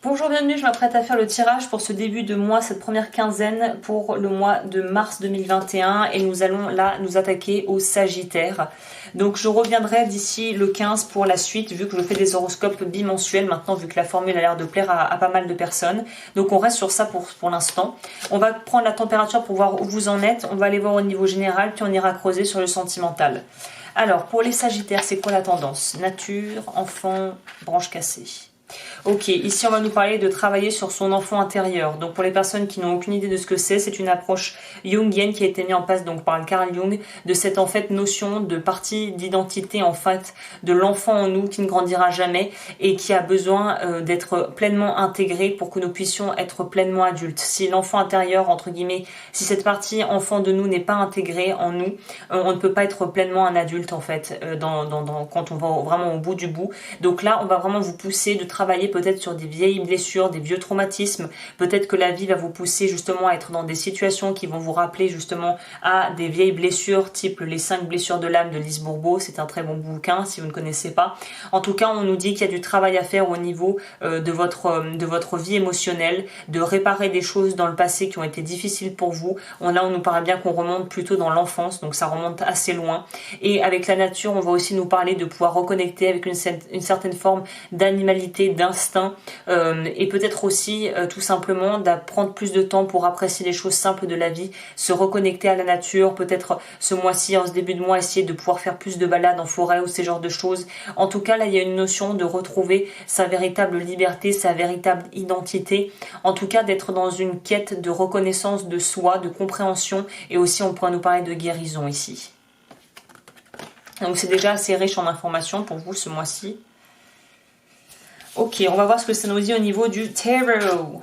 Bonjour, bienvenue, je m'apprête à faire le tirage pour ce début de mois, cette première quinzaine pour le mois de mars 2021 et nous allons là nous attaquer au Sagittaire. Donc je reviendrai d'ici le 15 pour la suite vu que je fais des horoscopes bimensuels maintenant vu que la formule a l'air de plaire à pas mal de personnes. Donc on reste sur ça pour l'instant. On va prendre la température pour voir où vous en êtes, on va aller voir au niveau général puis on ira creuser sur le sentimental. Alors pour les Sagittaires, c'est quoi la tendance? Nature, enfant, branche cassée. Ok, ici on va nous parler de travailler sur son enfant intérieur. Donc pour les personnes qui n'ont aucune idée de ce que c'est une approche jungienne qui a été mise en place donc par Carl Jung de cette en fait notion de partie d'identité en fait de l'enfant en nous qui ne grandira jamais et qui a besoin d'être pleinement intégré pour que nous puissions être pleinement adultes. Si l'enfant intérieur entre guillemets, si cette partie enfant de nous n'est pas intégrée en nous, on ne peut pas être pleinement un adulte en fait quand on va vraiment au bout du bout. Donc là on va vraiment vous pousser de travailler peut-être sur des vieilles blessures, des vieux traumatismes. Peut-être que la vie va vous pousser justement à être dans des situations qui vont vous rappeler justement à des vieilles blessures, type les 5 blessures de l'âme de Lise Bourbeau. C'est un très bon bouquin si vous ne connaissez pas. En tout cas, on nous dit qu'il y a du travail à faire au niveau de votre vie émotionnelle, de réparer des choses dans le passé qui ont été difficiles pour vous. Là, on nous parle bien qu'on remonte plutôt dans l'enfance, donc ça remonte assez loin. Et avec la nature, on va aussi nous parler de pouvoir reconnecter avec une certaine forme d'animalité, d'instinct, et peut-être aussi tout simplement d'apprendre plus de temps pour apprécier les choses simples de la vie, se reconnecter à la nature, peut-être ce mois-ci, en ce début de mois, essayer de pouvoir faire plus de balades en forêt ou ces genres de choses. En tout cas, là, il y a une notion de retrouver sa véritable liberté, sa véritable identité, en tout cas d'être dans une quête de reconnaissance de soi, de compréhension, et aussi on pourra nous parler de guérison ici. Donc c'est déjà assez riche en informations pour vous ce mois-ci. Ok, on va voir ce que ça nous dit au niveau du tarot.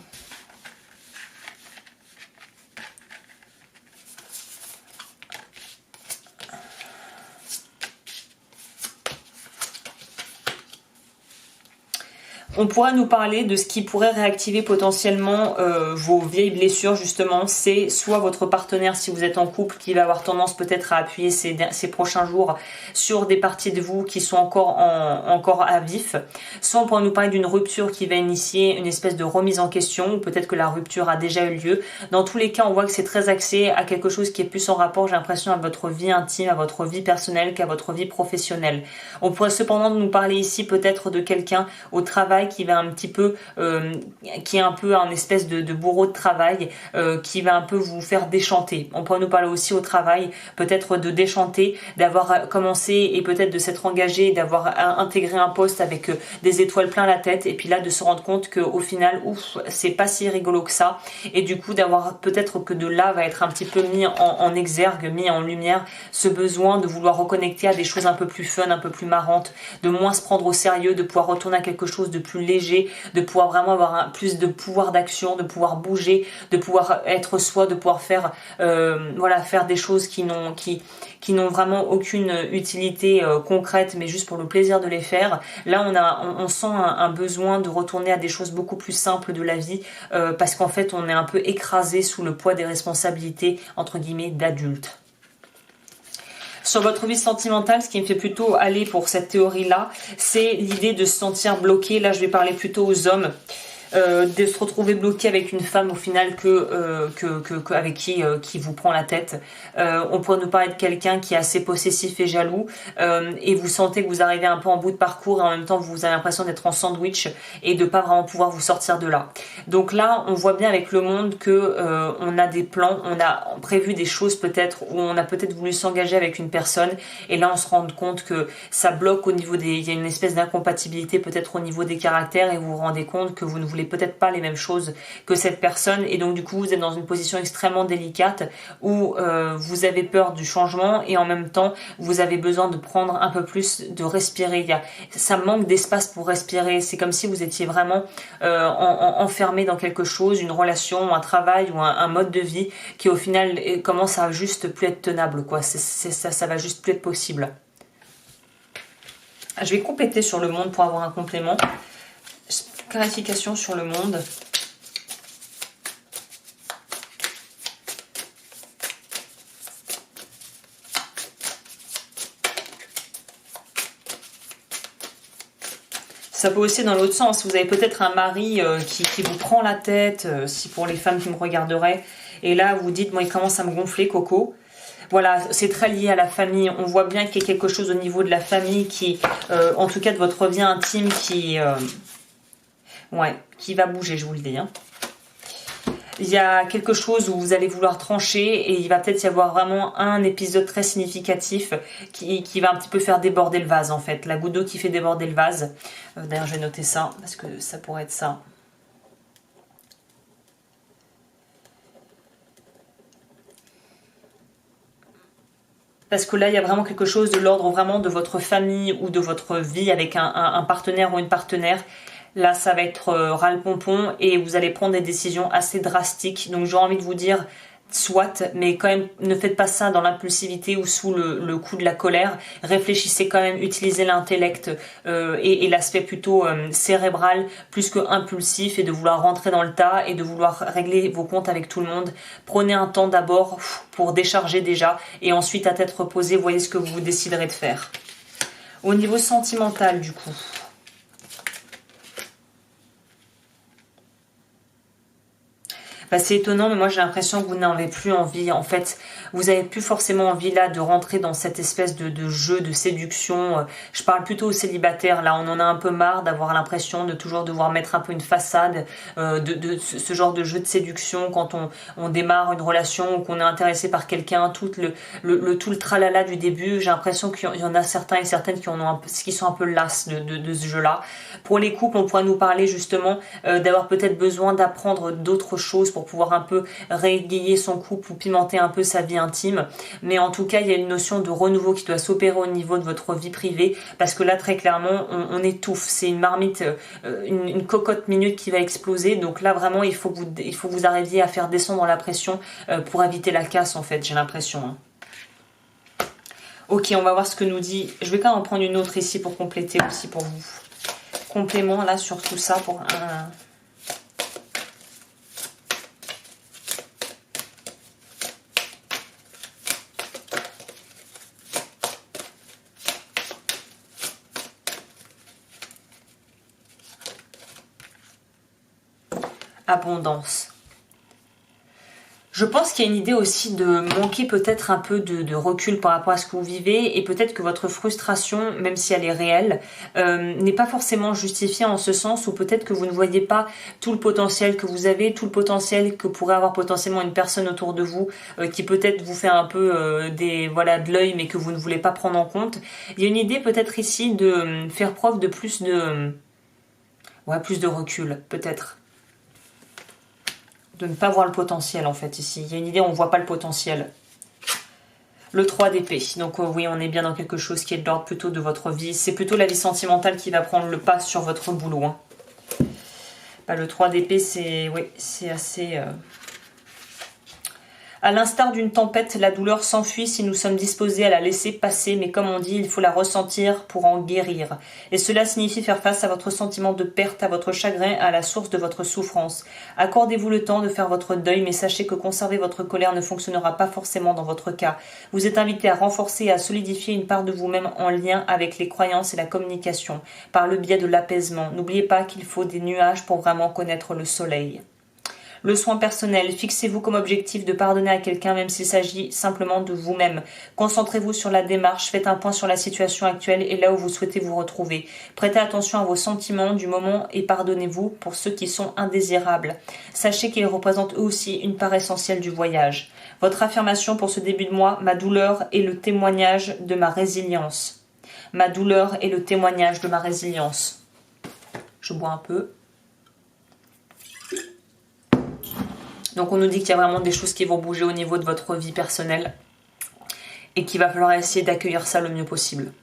On pourra nous parler de ce qui pourrait réactiver potentiellement vos vieilles blessures justement. C'est soit votre partenaire si vous êtes en couple qui va avoir tendance peut-être à appuyer ces prochains jours sur des parties de vous qui sont encore à vif. Soit on pourra nous parler d'une rupture qui va initier une espèce de remise en question ou peut-être que la rupture a déjà eu lieu. Dans tous les cas, on voit que c'est très axé à quelque chose qui est plus en rapport, j'ai l'impression, à votre vie intime, à votre vie personnelle qu'à votre vie professionnelle. On pourrait cependant nous parler ici peut-être de quelqu'un au travail qui va un petit peu qui est un peu un espèce de bourreau de travail qui va un peu vous faire déchanter. On pourrait nous parler aussi au travail peut-être de déchanter, d'avoir commencé et peut-être de s'être engagé, d'avoir intégré un poste avec des étoiles plein la tête et puis là de se rendre compte que au final c'est pas si rigolo que ça et du coup d'avoir peut-être que de là va être un petit peu mis en exergue, mis en lumière ce besoin de vouloir reconnecter à des choses un peu plus fun, un peu plus marrantes, de moins se prendre au sérieux, de pouvoir retourner à quelque chose de plus léger, de pouvoir vraiment avoir plus de pouvoir d'action, de pouvoir bouger, de pouvoir être soi, de pouvoir faire faire des choses qui n'ont vraiment aucune utilité concrète mais juste pour le plaisir de les faire. Là on sent un besoin de retourner à des choses beaucoup plus simples de la vie parce qu'en fait on est un peu écrasé sous le poids des responsabilités entre guillemets d'adultes. Sur votre vie sentimentale, ce qui me fait plutôt aller pour cette théorie-là, c'est l'idée de se sentir bloqué. Là, je vais parler plutôt aux hommes. De se retrouver bloqué avec une femme au final avec qui vous prend la tête. On pourrait nous parler de quelqu'un qui est assez possessif et jaloux et vous sentez que vous arrivez un peu en bout de parcours et en même temps vous avez l'impression d'être en sandwich et de pas vraiment pouvoir vous sortir de là. Donc là on voit bien avec le monde que on a des plans, on a prévu des choses peut-être où on a peut-être voulu s'engager avec une personne et là on se rend compte que ça bloque au niveau il y a une espèce d'incompatibilité peut-être au niveau des caractères et vous vous rendez compte que vous ne voulez peut-être pas les mêmes choses que cette personne et donc du coup vous êtes dans une position extrêmement délicate où vous avez peur du changement et en même temps vous avez besoin de prendre un peu plus de respirer. Ça manque d'espace pour respirer, c'est comme si vous étiez vraiment enfermé dans quelque chose, une relation, un travail ou un mode de vie qui au final commence à juste plus être tenable quoi. Ça va juste plus être possible. Je vais compléter sur le monde pour avoir un complément. Clarification sur le monde. Ça peut aussi dans l'autre sens. Vous avez peut-être un mari qui vous prend la tête, si pour les femmes qui me regarderaient. Et là, vous dites, bon, il commence à me gonfler, Coco. Voilà, c'est très lié à la famille. On voit bien qu'il y a quelque chose au niveau de la famille qui, en tout cas de votre vie intime, qui va bouger, je vous le dis. Hein. Il y a quelque chose où vous allez vouloir trancher et il va peut-être y avoir vraiment un épisode très significatif qui va un petit peu faire déborder le vase en fait. La goutte d'eau qui fait déborder le vase. D'ailleurs, je vais noter ça parce que ça pourrait être ça. Parce que là, il y a vraiment quelque chose de l'ordre vraiment de votre famille ou de votre vie avec un partenaire ou une partenaire. Là, ça va être ras-le-pompon et vous allez prendre des décisions assez drastiques. Donc, j'ai envie de vous dire, soit, mais quand même, ne faites pas ça dans l'impulsivité ou sous le coup de la colère. Réfléchissez quand même, utilisez l'intellect et l'aspect plutôt cérébral plus que impulsif et de vouloir rentrer dans le tas et de vouloir régler vos comptes avec tout le monde. Prenez un temps d'abord pour décharger déjà et ensuite à tête reposée, voyez ce que vous déciderez de faire. Au niveau sentimental, du coup... Bah, c'est étonnant, mais moi j'ai l'impression que vous n'avez plus envie. En fait, vous n'avez plus forcément envie là de rentrer dans cette espèce de jeu de séduction. Je parle plutôt aux célibataires. Là, on en a un peu marre d'avoir l'impression de toujours devoir mettre un peu une façade de ce genre de jeu de séduction quand on démarre une relation ou qu'on est intéressé par quelqu'un. Tout le tralala du début. J'ai l'impression qu'il y en a certains et certaines qui sont un peu lasses de ce jeu-là. Pour les couples, on pourrait nous parler justement d'avoir peut-être besoin d'apprendre d'autres choses pour pouvoir un peu régayer son couple ou pimenter un peu sa vie intime. Mais en tout cas, il y a une notion de renouveau qui doit s'opérer au niveau de votre vie privée parce que là, très clairement, on étouffe. C'est une marmite, une cocotte minute qui va exploser. Donc là, vraiment, il faut que vous arriviez à faire descendre la pression pour éviter la casse, en fait, j'ai l'impression. Hein. Ok, on va voir ce que nous dit. Je vais quand même en prendre une autre ici pour compléter aussi pour vous. Complément là sur tout ça pour un... Abondance. Je pense qu'il y a une idée aussi de manquer peut-être un peu de recul par rapport à ce que vous vivez et peut-être que votre frustration, même si elle est réelle, n'est pas forcément justifiée en ce sens où peut-être que vous ne voyez pas tout le potentiel que vous avez, tout le potentiel que pourrait avoir potentiellement une personne autour de vous qui peut-être vous fait un peu de l'œil mais que vous ne voulez pas prendre en compte. Il y a une idée peut-être ici de faire preuve de plus de recul peut-être. De ne pas voir le potentiel en fait ici. Il y a une idée, on ne voit pas le potentiel. Le 3 d'épée. Donc oui, on est bien dans quelque chose qui est de l'ordre plutôt de votre vie. C'est plutôt la vie sentimentale qui va prendre le pas sur votre boulot. Hein. Bah, le 3 d'épée, c'est assez... À l'instar d'une tempête, la douleur s'enfuit si nous sommes disposés à la laisser passer, mais comme on dit, il faut la ressentir pour en guérir. Et cela signifie faire face à votre sentiment de perte, à votre chagrin, à la source de votre souffrance. Accordez-vous le temps de faire votre deuil, mais sachez que conserver votre colère ne fonctionnera pas forcément dans votre cas. Vous êtes invité à renforcer et à solidifier une part de vous-même en lien avec les croyances et la communication, par le biais de l'apaisement. N'oubliez pas qu'il faut des nuages pour vraiment connaître le soleil. Le soin personnel, fixez-vous comme objectif de pardonner à quelqu'un même s'il s'agit simplement de vous-même. Concentrez-vous sur la démarche, faites un point sur la situation actuelle et là où vous souhaitez vous retrouver. Prêtez attention à vos sentiments du moment et pardonnez-vous pour ceux qui sont indésirables. Sachez qu'ils représentent eux aussi une part essentielle du voyage. Votre affirmation pour ce début de mois, ma douleur est le témoignage de ma résilience. Ma douleur est le témoignage de ma résilience. Je bois un peu. Donc on nous dit qu'il y a vraiment des choses qui vont bouger au niveau de votre vie personnelle et qu'il va falloir essayer d'accueillir ça le mieux possible.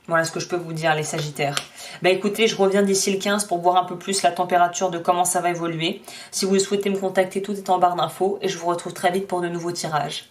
Voilà ce que je peux vous dire les Sagittaires. Bah écoutez, je reviens d'ici le 15 pour voir un peu plus la température de comment ça va évoluer. Si vous souhaitez me contacter, tout est en barre d'infos et je vous retrouve très vite pour de nouveaux tirages.